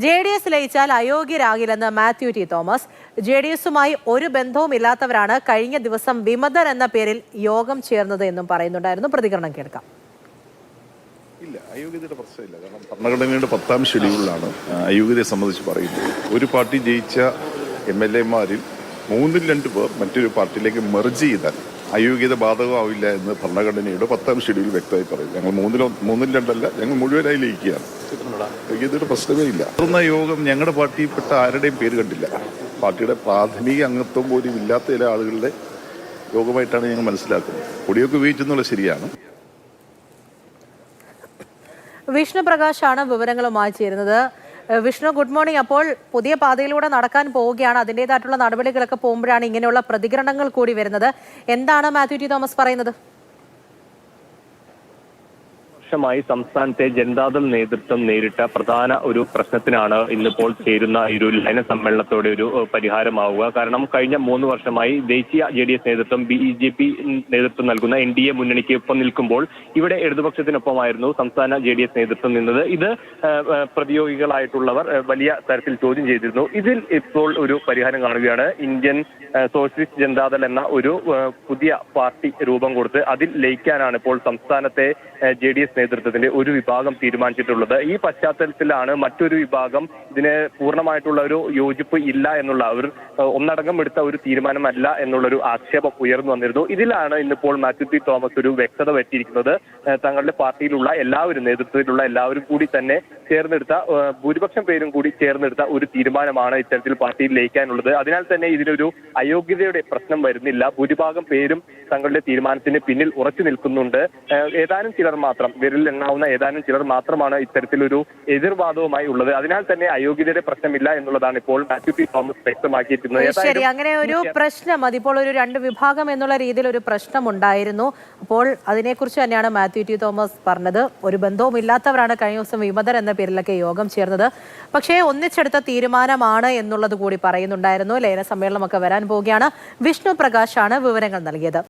JDS ലയിച്ചാൽ അയോഗ്യരാകില്ലെന്ന് Mathew T Thomas. JDSുമായി ഒരു ബന്ധവുമില്ലാത്തവരാണ് കഴിഞ്ഞ ദിവസം വിമതർ എന്ന പേരിൽ യോഗം ചേർന്നത് എന്നും പറയുന്നുണ്ടായിരുന്നു. പ്രതികരണം കേൾക്കാം. ഇല്ല, അയോഗ്യതയുടെ പ്രശ്നമില്ല. കാരണം ഭരണഘടനയുടെ 10ാം ഷെഡ്യൂളിലാണ് അയോഗ്യതയെ സംബന്ധിച്ച് പറയുന്നത്. ഒരു പാർട്ടി ജയിച്ച MLAമാരിൽ 2 പേർ മറ്റൊരു പാർട്ടിയിലേക്ക് മെർജ് ചെയ്താൽ അയോഗ്യത ബാധകമാവില്ല എന്ന് ഭരണഘടനയുടെ 10ാം ഷെഡ്യൂൾ വ്യക്തമായി പറയും. ഞങ്ങൾ 2 ഞങ്ങൾ മുഴുവനായി ലയിക്കുകയാണ്. അയോഗ്യതയുടെ പ്രശ്നമേ ഇല്ല. തുറന്ന യോഗം ഞങ്ങളുടെ പാർട്ടിയിൽപ്പെട്ട ആരുടെയും പേര് കണ്ടില്ല. പാർട്ടിയുടെ പ്രാഥമിക അംഗത്വം പോലും ഇല്ലാത്ത ചില ആളുകളുടെ യോഗമായിട്ടാണ് ഞങ്ങൾ മനസ്സിലാക്കുന്നത്. കൊടിയൊക്കെ ഉപയോഗിച്ചെന്നുള്ള ശരിയാണ്. വിഷ്ണു പ്രകാശാണ് വിവരങ്ങളുമായി ചേരുന്നത്. Vishnu, good morning. അപ്പോൾ പുതിയ പാതയിലൂടെ നടക്കാൻ പോവുകയാണ്. അതിൻ്റെതായിട്ടുള്ള നടപടികളൊക്കെ പോകുമ്പോഴാണ് ഇങ്ങനെയുള്ള പ്രതികരണങ്ങൾ കൂടി വരുന്നത്. എന്താണ് മാത്യു ടി തോമസ് പറയുന്നത്? മായി സംസ്ഥാനത്തെ ജനതാദൾ നേതൃത്വം നേരിട്ട പ്രധാന ഒരു പ്രശ്നത്തിനാണ് ഇന്നിപ്പോൾ ചേരുന്ന ഈ ഒരു ലയന സമ്മേളനത്തോടെ ഒരു പരിഹാരമാവുക. കാരണം കഴിഞ്ഞ 3 വർഷമായി ദേശീയ JDS നേതൃത്വം BJP നേതൃത്വം നൽകുന്ന NDA മുന്നണിക്ക് ഒപ്പം നിൽക്കുമ്പോൾ ഇവിടെ ഇടതുപക്ഷത്തിനൊപ്പമായിരുന്നു സംസ്ഥാന JDS നേതൃത്വം നിന്നത്. ഇത് പ്രതിയോഗികളായിട്ടുള്ളവർ വലിയ തരത്തിൽ ചോദ്യം ചെയ്തിരുന്നു. ഇതിൽ ഇപ്പോൾ ഒരു പരിഹാരം കാണുകയാണ്. ഇന്ത്യൻ സോഷ്യലിസ്റ്റ് ജനതാദൾ എന്ന ഒരു പുതിയ പാർട്ടി രൂപം കൊടുത്ത് അതിൽ ലയിക്കാനാണ് ഇപ്പോൾ സംസ്ഥാനത്തെ JDS നേതൃത്വത്തിന്റെ ഒരു വിഭാഗം തീരുമാനിച്ചിട്ടുള്ളത്. ഈ പശ്ചാത്തലത്തിലാണ് മറ്റൊരു വിഭാഗം ഇതിന് പൂർണ്ണമായിട്ടുള്ള ഒരു യോജിപ്പ് ഇല്ല എന്നുള്ള ഒരു ഒന്നടങ്കം എടുത്ത ഒരു തീരുമാനമല്ല എന്നുള്ളൊരു ആക്ഷേപം ഉയർന്നു വന്നിരുന്നു. ഇതിലാണ് ഇന്നിപ്പോൾ മാത്യു ടി തോമസ് ഒരു വ്യക്തത വരുത്തിയിരിക്കുന്നത്. തങ്ങളുടെ പാർട്ടിയിലുള്ള എല്ലാവരും, നേതൃത്വത്തിലുള്ള എല്ലാവരും കൂടി തന്നെ ചേർന്നെടുത്ത, ഭൂരിപക്ഷം പേരും കൂടി ചേർന്നെടുത്ത ഒരു തീരുമാനമാണ് ഇത്തരത്തിൽ പാർട്ടിയിൽ ലയിക്കാനുള്ളത്. അതിനാൽ തന്നെ ഇതിനൊരു അയോഗ്യതയുടെ പ്രശ്നം വരുന്നില്ല. ഭൂരിഭാഗം പേരും തങ്ങളുടെ തീരുമാനത്തിന് പിന്നിൽ ഉറച്ചു നിൽക്കുന്നുണ്ട്. ഏതാനും ചിലർ മാത്രം, വിരലിൽ എണ്ണാവുന്ന ഏതാനും ചിലർ മാത്രമാണ് ഇത്തരത്തിലൊരു എതിർവാദവുമായി ഉള്ളത്. അതിനാൽ തന്നെ അയോഗ്യതയുടെ പ്രശ്നമില്ല എന്നുള്ളതാണ് ഇപ്പോൾ മാത്യു ടി തോമസ് വ്യക്തമാക്കിയിരിക്കുന്നത്. ശരി, അങ്ങനെ ഒരു പ്രശ്നം, അതിപ്പോൾ ഒരു 2 വിഭാഗം എന്നുള്ള രീതിയിൽ ഒരു പ്രശ്നം ഉണ്ടായിരുന്നു. അപ്പോൾ അതിനെക്കുറിച്ച് തന്നെയാണ് മാത്യു ടി തോമസ് പറഞ്ഞത്. ഒരു ബന്ധവും ഇല്ലാത്തവരാണ് കഴിഞ്ഞ ദിവസം വിമതർ എന്ന പേരിലൊക്കെ യോഗം ചേർന്നത്. പക്ഷേ ഒന്നിച്ചെടുത്ത തീരുമാനമാണ് എന്നുള്ളത് കൂടി പറയുന്നുണ്ടായിരുന്നു. ലയന സമ്മേളനമൊക്കെ വരാൻ പോവുകയാണ്. വിഷ്ണു പ്രകാശാണ് വിവരങ്ങൾ നൽകിയത്.